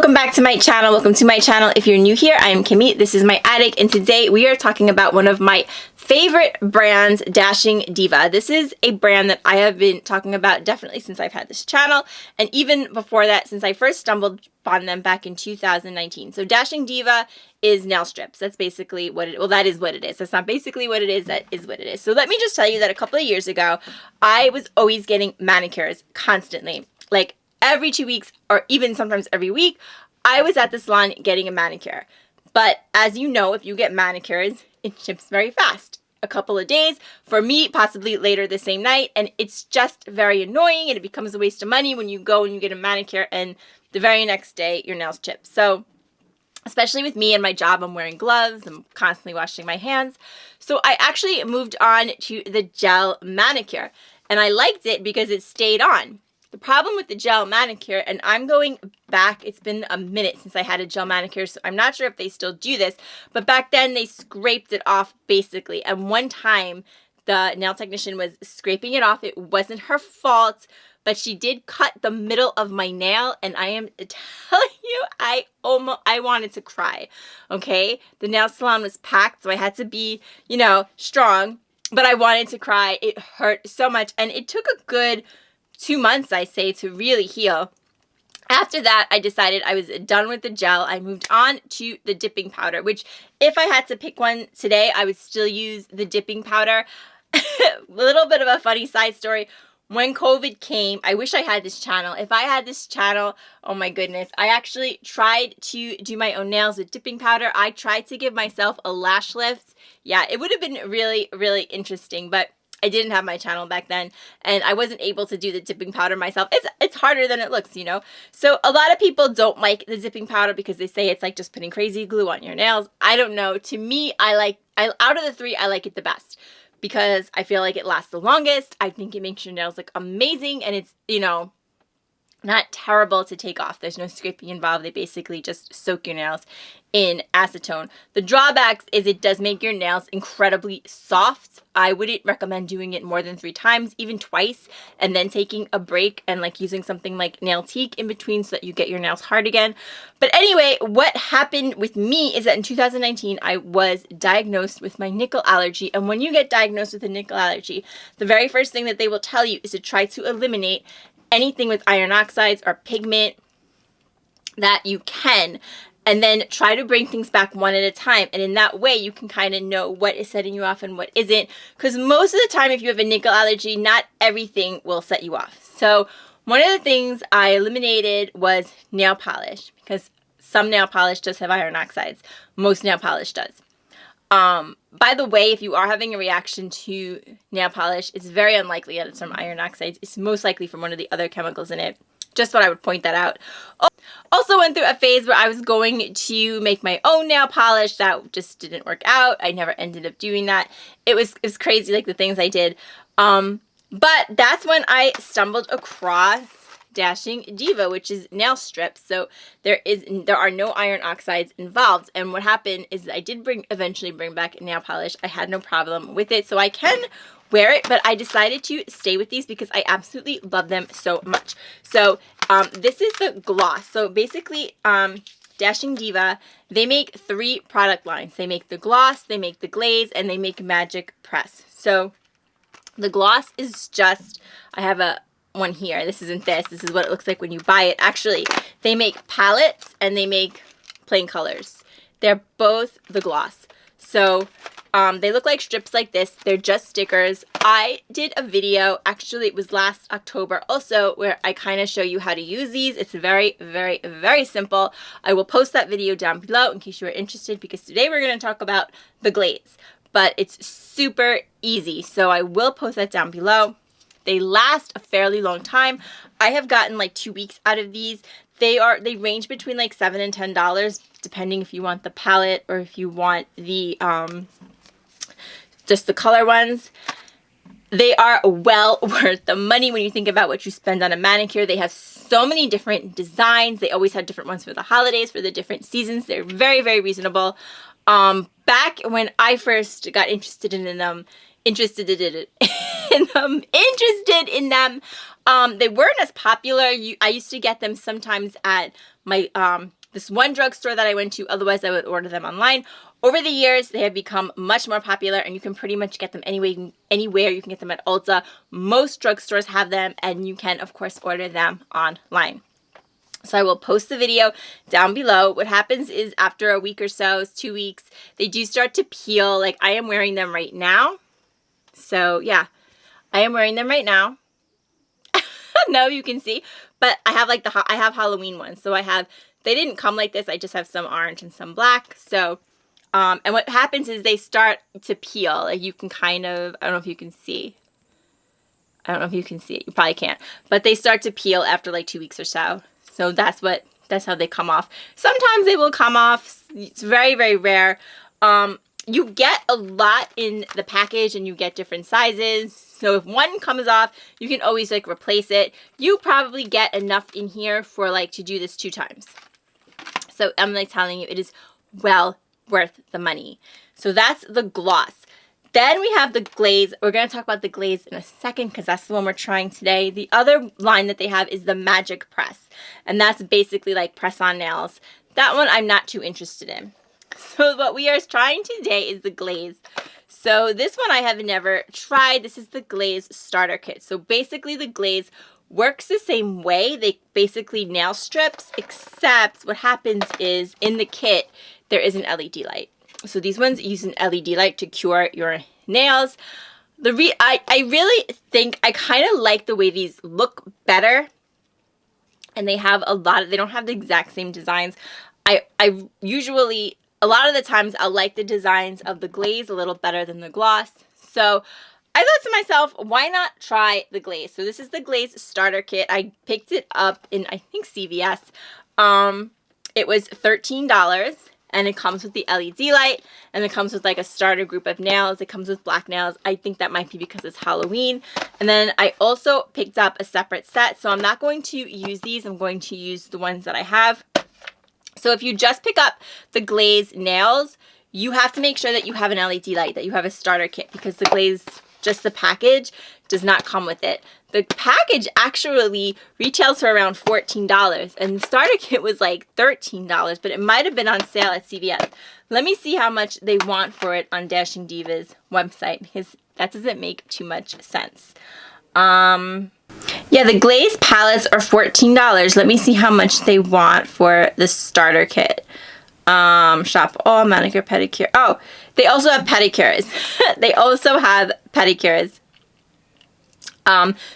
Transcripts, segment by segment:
Welcome back to my channel. Welcome to my channel. If you're new here, I am Kimmie. This is my attic, and today we are talking about one of my favorite brands, Dashing Diva. This is a brand that I have been talking about definitely since I've had this channel, and even before that, since I first stumbled upon them back in 2019. So Dashing Diva is nail strips. That's basically what it, well, that is what it is. That's not basically what it is, that is what it is. So let me just tell you that a couple of years ago, I was always getting manicures constantly. Like every 2 weeks, or even sometimes every week, I was at the salon getting a manicure. But as you know, if you get manicures, it ships very fast. A couple of days, for me, possibly later the same night, and it's just very annoying, and it becomes a waste of money when you go and you get a manicure, and the very next day, your nails chip. So, especially with me and my job, I'm wearing gloves, I'm constantly washing my hands. So I actually moved on to the gel manicure, and I liked it because it stayed on. The problem with the gel manicure, and I'm going back, it's been a minute since I had a gel manicure, so I'm not sure if they still do this, but back then they scraped it off basically, and one time the nail technician was scraping it off. It wasn't her fault, but she did cut the middle of my nail, and I am telling you, I wanted to cry, okay? The nail salon was packed, so I had to be, you know, strong, but I wanted to cry. It hurt so much, and it took a good 2 months, I say, to really heal. After that, I decided I was done with the gel. I moved on to the dipping powder, which if I had to pick one today, I would still use the dipping powder. A little bit of a funny side story. When COVID came, I wish I had this channel. If I had this channel, oh my goodness, I actually tried to do my own nails with dipping powder. I tried to give myself a lash lift. Yeah, it would have been really, really interesting, but I didn't have my channel back then, and I wasn't able to do the dipping powder myself. It's harder than it looks, you know? So a lot of people don't like the dipping powder because they say it's like just putting crazy glue on your nails. I don't know. To me, out of the three, I like it the best because I feel like it lasts the longest. I think it makes your nails look amazing, and it's, you know, not terrible to take off. There's no scraping involved. They basically just soak your nails in acetone. The drawbacks is it does make your nails incredibly soft. I wouldn't recommend doing it more than 3 times, even twice, and then taking a break and like using something like nail teak in between so that you get your nails hard again. But anyway, what happened with me is that in 2019, I was diagnosed with my nickel allergy. And when you get diagnosed with a nickel allergy, the very first thing that they will tell you is to try to eliminate anything with iron oxides or pigment that you can, and then try to bring things back one at a time. And in that way, you can kind of know what is setting you off and what isn't. Because most of the time, if you have a nickel allergy, not everything will set you off. So one of the things I eliminated was nail polish, because some nail polish does have iron oxides. Most nail polish does. By the way, if you are having a reaction to nail polish, it's very unlikely that it's from iron oxides. It's most likely from one of the other chemicals in it. Just thought I would point that out. Also went through a phase where I was going to make my own nail polish. That just didn't work out. I never ended up doing that. It was crazy, like the things I did. But that's when I stumbled across Dashing Diva, which is nail strips. So there are no iron oxides involved. And what happened is I did eventually bring back nail polish. I had no problem with it, so I can wear it, but I decided to stay with these because I absolutely love them so much. So this is the gloss. So basically, Dashing Diva, they make 3 product lines. They make the gloss, they make the glaze, and they make magic press. So the gloss is just, I have one here. This isn't this. This is what it looks like when you buy it. Actually, they make palettes and they make plain colors. They're both the gloss. So they look like strips like this. They're just stickers. I did a video, actually it was last October also, where I kind of show you how to use these. It's very, very, very simple. I will post that video down below in case you are interested, because today we're going to talk about the glaze. But it's super easy, so I will post that down below. They last a fairly long time. I have gotten like 2 weeks out of these. They range between like $7 and $10, depending if you want the palette or if you want the just the color ones. They are well worth the money when you think about what you spend on a manicure. They have so many different designs. They always have different ones for the holidays, for the different seasons. They're very, very reasonable. Back when I first got interested in them, they weren't as popular. I used to get them sometimes at my this one drugstore that I went to. Otherwise, I would order them online. Over the years, they have become much more popular, and you can pretty much get them anywhere. You can get them at Ulta. Most drugstores have them, and you can, of course, order them online. So I will post the video down below. What happens is after a week or so, 2 weeks, they do start to peel. Like, I am wearing them right now. So, yeah, I am wearing them right now. No, you can see. But I have, like, I have Halloween ones. So they didn't come like this. I just have some orange and some black. So, and what happens is they start to peel. Like, you can kind of, I don't know if you can see. I don't know if you can see it. You probably can't. But they start to peel after, like, 2 weeks or so. So that's how they come off. Sometimes they will come off. It's very, very rare. You get a lot in the package, and you get different sizes. So if one comes off, you can always, like, replace it. You probably get enough in here for, like, to do this 2 times. So I'm, like, telling you, it is well worth the money. So that's the gloss. Then we have the glaze. We're going to talk about the glaze in a second because that's the one we're trying today. The other line that they have is the Magic Press. And that's basically like press-on nails. That one I'm not too interested in. So what we are trying today is the glaze. So this one I have never tried. This is the glaze starter kit. So basically the glaze works the same way. They basically nail strips, except what happens is in the kit there is an LED light. So these ones use an LED light to cure your nails. I really think I kind of like the way these look better. And they have they don't have the exact same designs. I usually, a lot of the times, I'll like the designs of the glaze a little better than the gloss. So I thought to myself, why not try the glaze? So this is the glaze starter kit. I picked it up in, I think, CVS. It was $13. And it comes with the LED light, and it comes with like a starter group of nails. It comes with black nails. I think that might be because it's Halloween. And then I also picked up a separate set. So I'm not going to use these. I'm going to use the ones that I have. So if you just pick up the glaze nails, you have to make sure that you have an LED light, that you have a starter kit, because the glaze, just the package, does not come with it. The package actually retails for around $14, and the starter kit was like $13, but it might have been on sale at CVS. Let me see how much they want for it on Dashing Diva's website, because that doesn't make too much sense. Yeah, the glaze palettes are $14. Let me see how much they want for the starter kit. Shop all manicure, pedicure. Oh, they also have pedicures. They also have pedicures.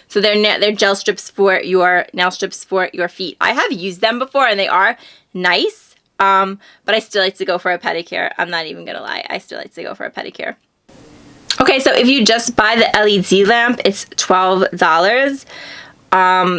So they're gel strips for your nail strips for your feet. I have used them before, and they are nice. But I still like to go for a pedicure. I'm not even gonna lie. I still like to go for a pedicure. Okay, so if you just buy the LED lamp, it's $12.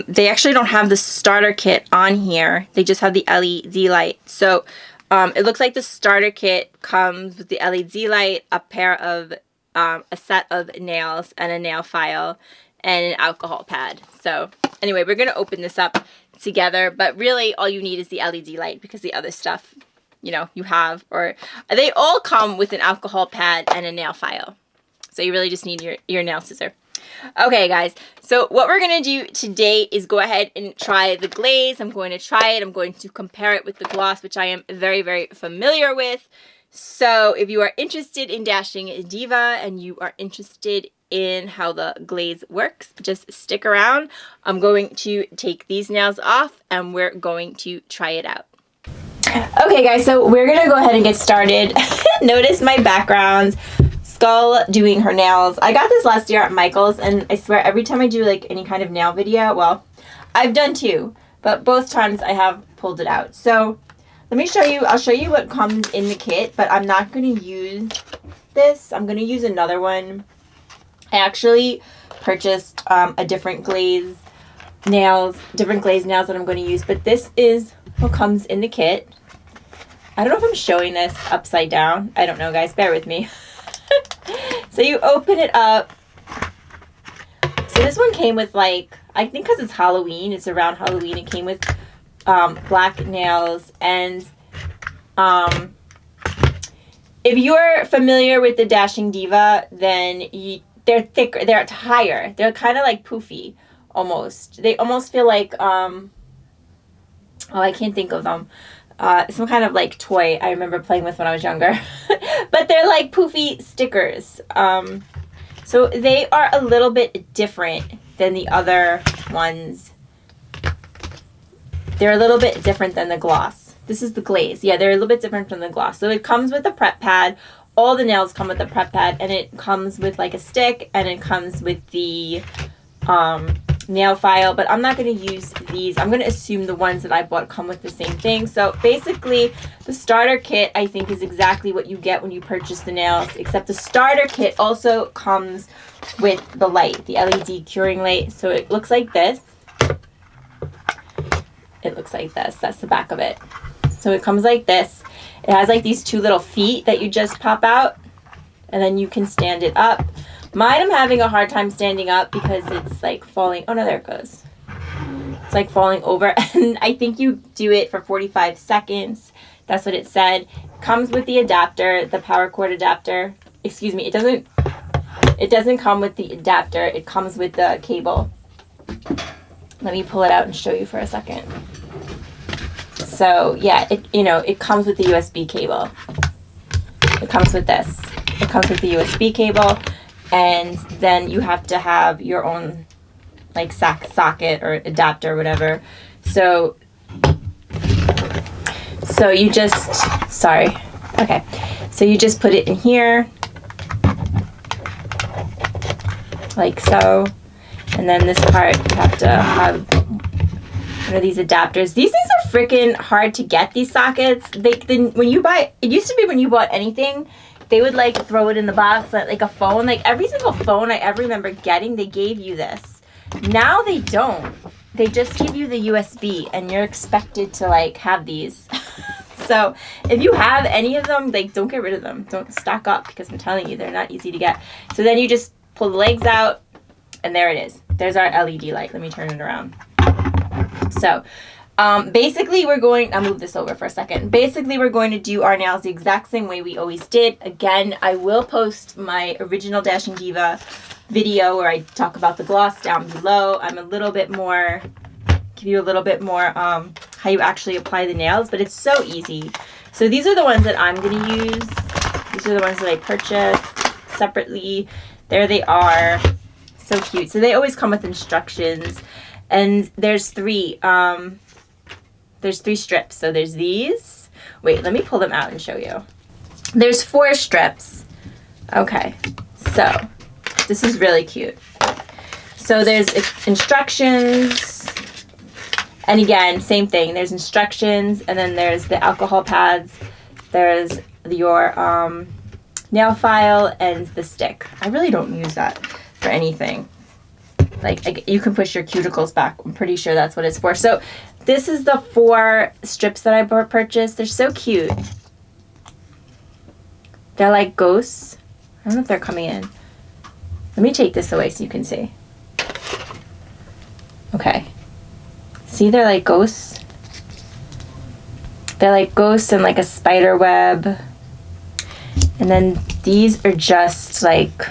They actually don't have the starter kit on here. They just have the LED light. So it looks like the starter kit comes with the LED light, a pair of a set of nails, and a nail file, and an alcohol pad. So anyway, we're going to open this up together, but really all you need is the LED light, because the other stuff, you know, you have, or they all come with an alcohol pad and a nail file. So you really just need your nail scissor. Okay, guys, so what we're going to do today is go ahead and try the glaze. I'm going to try it. I'm going to compare it with the gloss, which I am very, very familiar with. So if you are interested in Dashing Diva and you are interested in how the glaze works, just stick around. I'm going to take these nails off, and we're going to try it out. Okay, guys, so we're going to go ahead and get started. Notice my background. Skull doing her nails. I got this last year at Michael's, and I swear every time I do like any kind of nail video, well, I've done 2, but both times I have pulled it out. So let me show you. I'll show you what comes in the kit, but I'm not going to use this. I'm going to use another one. I actually purchased a different glaze nails that I'm going to use, but this is what comes in the kit. I don't know if I'm showing this upside down. I don't know, guys. Bear with me. So you open it up. So this one came with, like, I think because it's Halloween, it's around Halloween, it came with black nails. And if you're familiar with the Dashing Diva, then they're thicker, they're higher. They're kind of like poofy, almost. They almost feel like, oh, I can't think of them. some kind of like toy I remember playing with when I was younger. But they're like poofy stickers. So they are a little bit different than the other ones. They're a little bit different than the gloss. This is the glaze. Yeah, they're a little bit different from the gloss. So it comes with a prep pad. All the nails come with a prep pad, and it comes with like a stick, and it comes with the nail file, but I'm not going to use these. I'm going to assume the ones that I bought come with the same thing. So basically, the starter kit, I think, is exactly what you get when you purchase the nails, except the starter kit also comes with the light, the LED curing light. So it looks like this. It looks like this. That's the back of it. So it comes like this. It has like these two little feet that you just pop out, and then you can stand it up. Mine, I'm having a hard time standing up because it's like falling. Oh no, there it goes. It's like falling over, and I think you do it for 45 seconds. That's what it said. Comes with the adapter, the power cord adapter. Excuse me, it doesn't come with the adapter. It comes with the cable. Let me pull it out and show you for a second. So yeah, it comes with the USB cable. It comes with this. It comes with the USB cable. And then you have to have your own like socket or adapter or whatever. So you just, sorry. Okay. So you just put it in here like so. And then this part you have to have one of these adapters. These things are freaking hard to get, these sockets. When you buy, it used to be when you bought anything, they would like throw it in the box like a phone. Like every single phone I ever remember getting, they gave you this. Now they don't. They just give you the USB, and you're expected to like have these. So if you have any of them, like don't get rid of them. Don't stock up, because I'm telling you, they're not easy to get. So then you just pull the legs out, and there it is. There's our LED light. Let me turn it around. So basically I'll move this over for a second. Basically, we're going to do our nails the exact same way we always did. Again, I will post my original Dashing Diva video where I talk about the gloss down below. I'm give you a little bit more how you actually apply the nails, but it's so easy. So these are the ones that I'm going to use. These are the ones that I purchased separately. There they are. So cute. So they always come with instructions. And there's three strips. So there's these. Wait, let me pull them out and show you. There's 4 strips. Okay, so this is really cute. So there's instructions. And again, same thing. There's instructions, and then there's the alcohol pads. There's your nail file and the stick. I really don't use that for anything. Like you can push your cuticles back. I'm pretty sure that's what it's for. So this is the 4 strips that I purchased. They're so cute. They're like ghosts. I don't know if they're coming in. Let me take this away so you can see. Okay. See, they're like ghosts. They're like ghosts and like a spider web. And then these are just like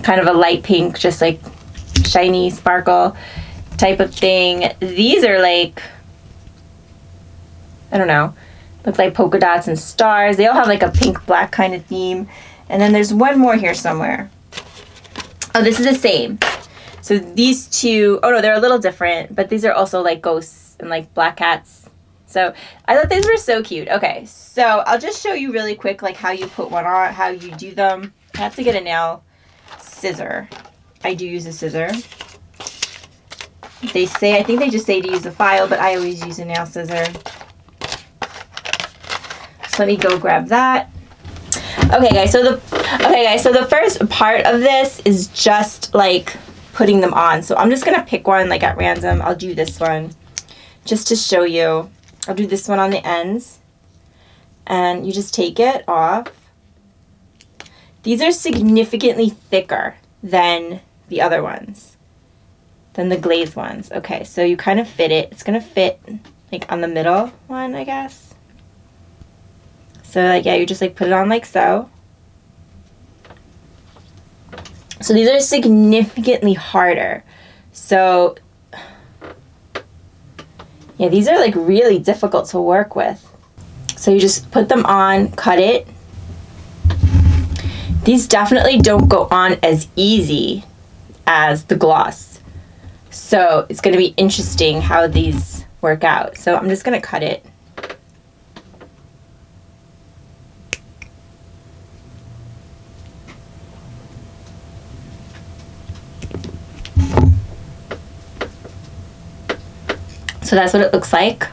kind of a light pink, just like shiny sparkle type of thing. These are like, I don't know, look like polka dots and stars. They all have like a pink black kind of theme. And then there's one more here somewhere. Oh, this is the same. So these two, oh no, they're a little different, but these are also like ghosts and like black cats. So I thought these were so cute. Okay, so I'll just show you really quick like how you put one on, how you do them. I have to get a nail scissor. I do use a scissor. They say, I think they just say to use a file, but I always use a nail scissor. So let me go grab that. Okay guys, so the first part of this is just like putting them on. So I'm just gonna pick one like at random. I'll do this one just to show you. I'll do this one on the ends, and you just take it off. These are significantly thicker than the other ones, than the glazed ones. Okay, so you kind of fit it. It's gonna fit like on the middle one, I guess. So like, yeah, you just like put it on like so. So these are significantly harder. So Yeah, these are like really difficult to work with. So you just put them on, cut it. These definitely don't go on as easy as the gloss. So it's going to be interesting how these work out. So I'm just going to cut it. So that's what it looks like.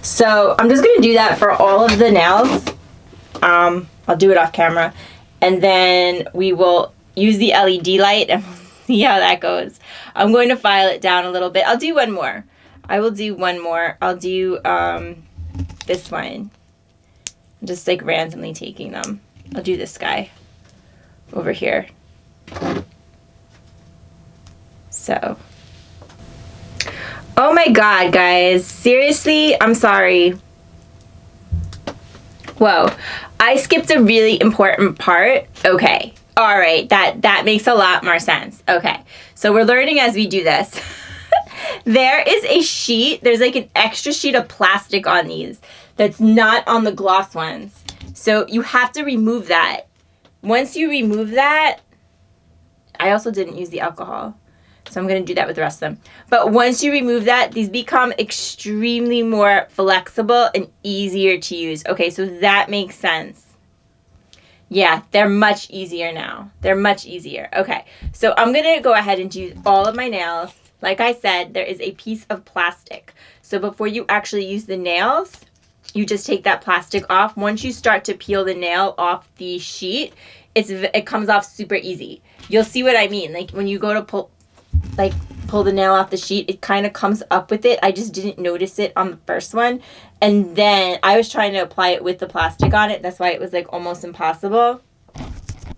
So I'm just going to do that for all of the nails. I'll do it off camera. And then we will use the LED light and we'll see how that goes. I'm going to file it down a little bit. I'll do one more. I will do one more. I'll do this one. I'm just like randomly taking them. I'll do this guy over here. So. Oh my god, guys. Seriously, I'm sorry. Whoa. I skipped a really important part. Okay. All right. That makes a lot more sense. Okay. So we're learning as we do this. There is a sheet. There's like an extra sheet of plastic on these that's not on the gloss ones. So you have to remove that. Once you remove that, I also didn't use the alcohol. So I'm going to do that with the rest of them. But once you remove that, these become extremely more flexible and easier to use. Okay, so that makes sense. Yeah, they're much easier now. They're much easier. Okay, so I'm going to go ahead and do all of my nails. Like I said, there is a piece of plastic. So before you actually use the nails, you just take that plastic off. Once you start to peel the nail off the sheet, it comes off super easy. You'll see what I mean. Like when you go to pull the nail off the sheet, it kind of comes up with it. I just didn't notice it on the first one. And then I was trying to apply it with the plastic on it. That's why it was like almost impossible.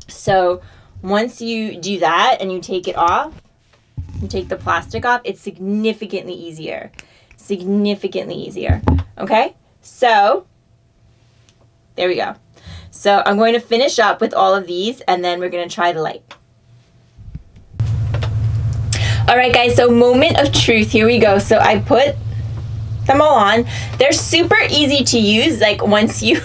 So once you do that and you take it off, you take the plastic off, it's significantly easier. Significantly easier. Okay? So there we go. So I'm going to finish up with all of these and then we're going to try the light. All right, guys, so moment of truth. Here we go. So I put them all on. They're super easy to use. Like once you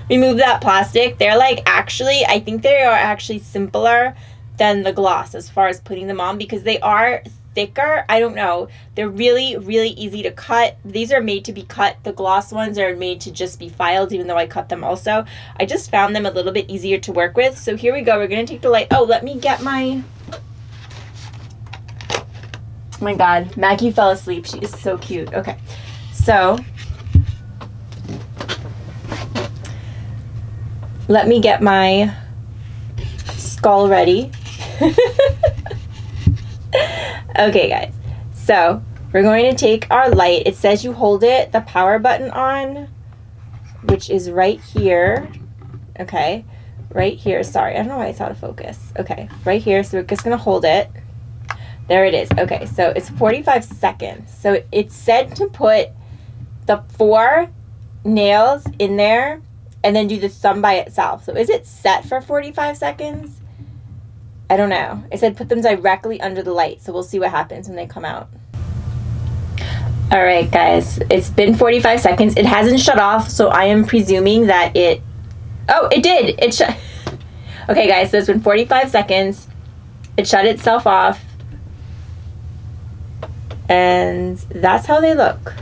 remove that plastic, they're like actually, I think they are actually simpler than the gloss as far as putting them on because they are thicker. I don't know. They're really, really easy to cut. These are made to be cut. The gloss ones are made to just be filed, even though I cut them also. I just found them a little bit easier to work with. So here we go. We're going to take the light. Oh, let me get my... Oh my god, Maggie fell asleep. She is so cute. Okay, so let me get my skull ready. Okay, guys, so we're going to take our light. It says you hold it, the power button on, which is right here. Okay, right here. Sorry, I don't know why it's out of focus. Okay, right here. So we're just going to hold it. There it is. Okay, so it's 45 seconds. So it said to put the 4 nails in there and then do the thumb by itself. So is it set for 45 seconds? I don't know. It said put them directly under the light. So we'll see what happens when they come out. All right, guys. It's been 45 seconds. It hasn't shut off, so I am presuming that it... Oh, it did. It shut... Okay, guys, so it's been 45 seconds. It shut itself off. And that's how they look.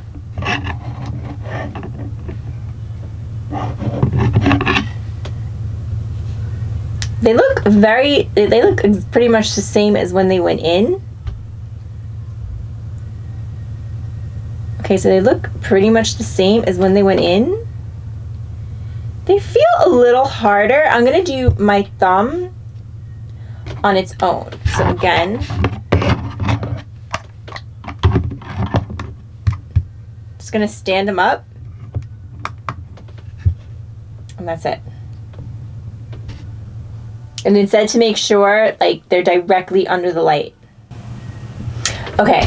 They look pretty much the same as when they went in. Okay, so they look pretty much the same as when they went in. They feel a little harder. I'm gonna do my thumb on its own. So again, just gonna stand them up, and that's it. And it said to make sure like they're directly under the light. Okay,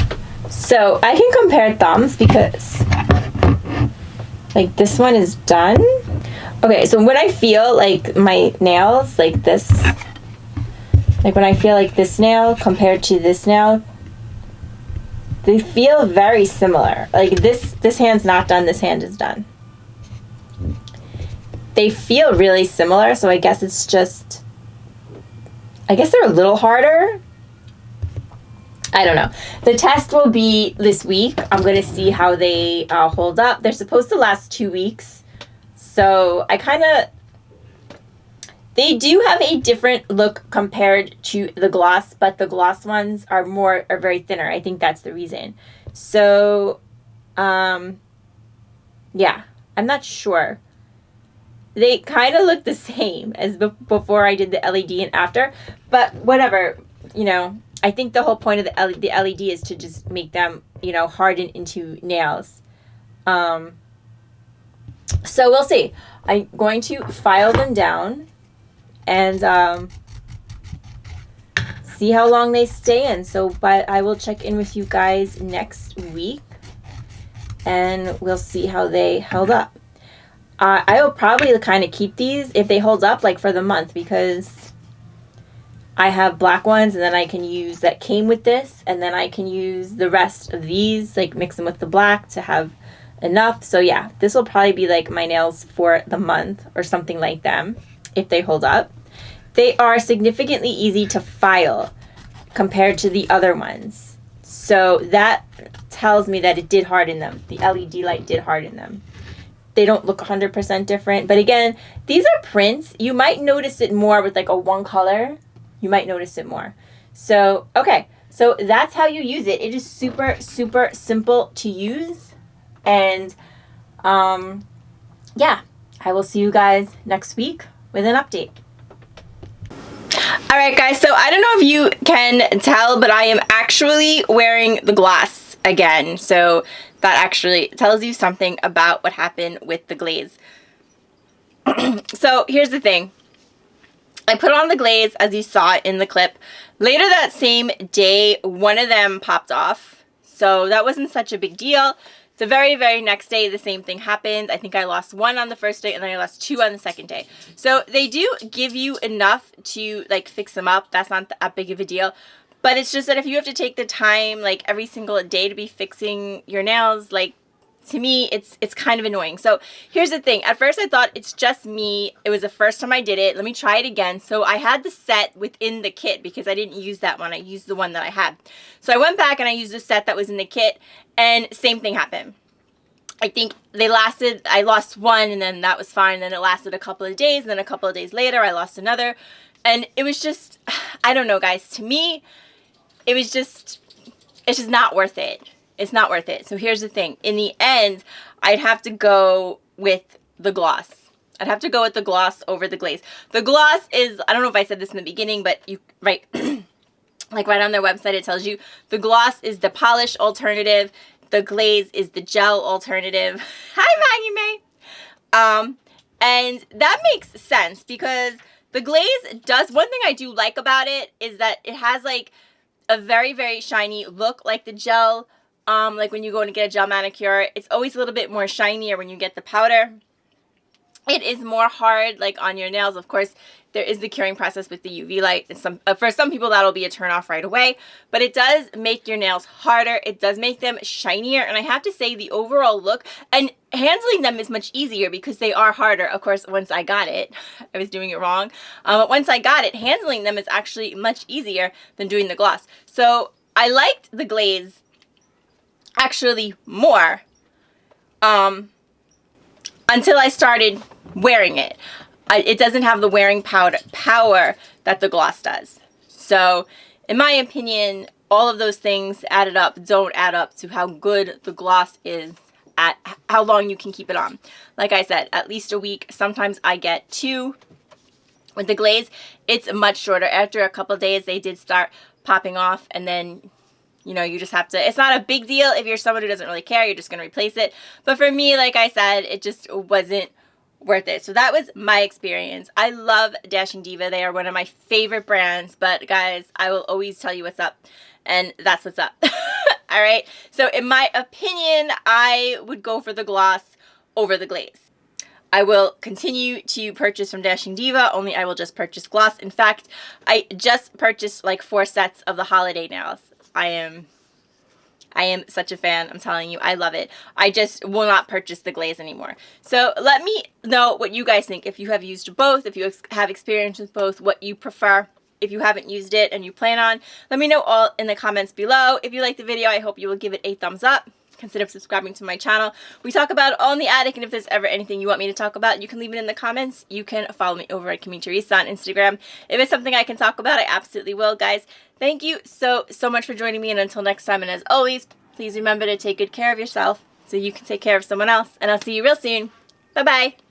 so I can compare thumbs because like this one is done. Okay, so when I feel like my nails like this, like when I feel like this nail compared to this nail, They feel very similar. Like this hand's not done, this hand is done. They feel really similar, so I guess it's just, I guess they're a little harder. I don't know. The test will be this week. I'm going to see how they hold up. They're supposed to last 2 weeks. So they do have a different look compared to the gloss, but the gloss ones are very thinner. I think that's the reason. So, yeah, I'm not sure. They kind of look the same as before I did the LED and after, but whatever, you know, I think the whole point of the LED is to just make them, you know, harden into nails. So we'll see. I'm going to file them down and see how long they stay in. So, but I will check in with you guys next week and we'll see how they held up. I will probably kind of keep these if they hold up, like for the month, because I have black ones and then I can use that came with this, and then I can use the rest of these, like mix them with the black to have enough. So yeah, this will probably be like my nails for the month or something like them if they hold up. They are significantly easy to file compared to the other ones. So that tells me that it did harden them. The LED light did harden them. They don't look 100% different. But again, these are prints. You might notice it more with like a one color. You might notice it more. So, okay. So that's how you use it. It is super, super simple to use. And, yeah. I will see you guys next week with an update. Alright guys, so I don't know if you can tell, but I am actually wearing the gloss again. So that actually tells you something about what happened with the glaze. So here's the thing. I put on the glaze as you saw it in the clip. Later that same day, one of them popped off. So that wasn't such a big deal. The very, very next day, the same thing happened. I think I lost one on the first day and then I lost two on the second day. So they do give you enough to like fix them up. That's not that big of a deal. But it's just that if you have to take the time like every single day to be fixing your nails, like to me, it's kind of annoying. So here's the thing. At first I thought it's just me. It was the first time I did it. Let me try it again. So I had the set within the kit because I didn't use that one. I used the one that I had. So I went back and I used the set that was in the kit and same thing happened. I think I lost one and then that was fine. Then it lasted a couple of days. And then a couple of days later, I lost another. And it was just, I don't know guys, to me, it's just not worth it. It's not worth it. So here's the thing. In the end, I'd have to go with the gloss. I'd have to go with the gloss over the glaze. The gloss is, I don't know if I said this in the beginning, but like right on their website, it tells you the gloss is the polish alternative. The glaze is the gel alternative. Hi, Maggie May. And that makes sense because the glaze does, one thing I do like about it is that it has like a very, very shiny look like the gel. Like when you go to get a gel manicure, it's always a little bit more shinier when you get the powder. It is more hard like on your nails. Of course, there is the curing process with the UV light. For some people, that'll be a turn off right away. But it does make your nails harder. It does make them shinier. And I have to say the overall look, and handling them is much easier because they are harder. Of course, once I got it, I was doing it wrong. But once I got it, handling them is actually much easier than doing the gloss. So I liked the glaze actually more until I started wearing it. It doesn't have the wearing power that the gloss does. So in my opinion, all of those things added up don't add up to how good the gloss is at how long you can keep it on. Like I said, at least a week. Sometimes I get 2. With the glaze, it's much shorter. After a couple of days, they did start popping off, and then you know, you just have to, it's not a big deal if you're someone who doesn't really care, you're just going to replace it. But for me, like I said, it just wasn't worth it. So that was my experience. I love Dashing Diva. They are one of my favorite brands. But guys, I will always tell you what's up. And that's what's up. All right. So in my opinion, I would go for the gloss over the glaze. I will continue to purchase from Dashing Diva, only I will just purchase gloss. In fact, I just purchased like 4 sets of the holiday nails. I am I am such a fan. I'm telling you, I love it. I just will not purchase the glaze anymore. So let me know what you guys think. If you have used both, if you have experience with both, what you prefer. If you haven't used it and you plan on, let me know all in the comments below. If you liked the video, I hope you will give it a thumbs up. Consider subscribing to my channel. We talk about it all in the attic, and if there's ever anything you want me to talk about, you can leave it in the comments. You can follow me over at Kimmie Teresa on Instagram. If it's something I can talk about, I absolutely will, guys. Thank you so much for joining me, and until next time, and as always, please remember to take good care of yourself so you can take care of someone else, and I'll see you real soon. Bye-bye.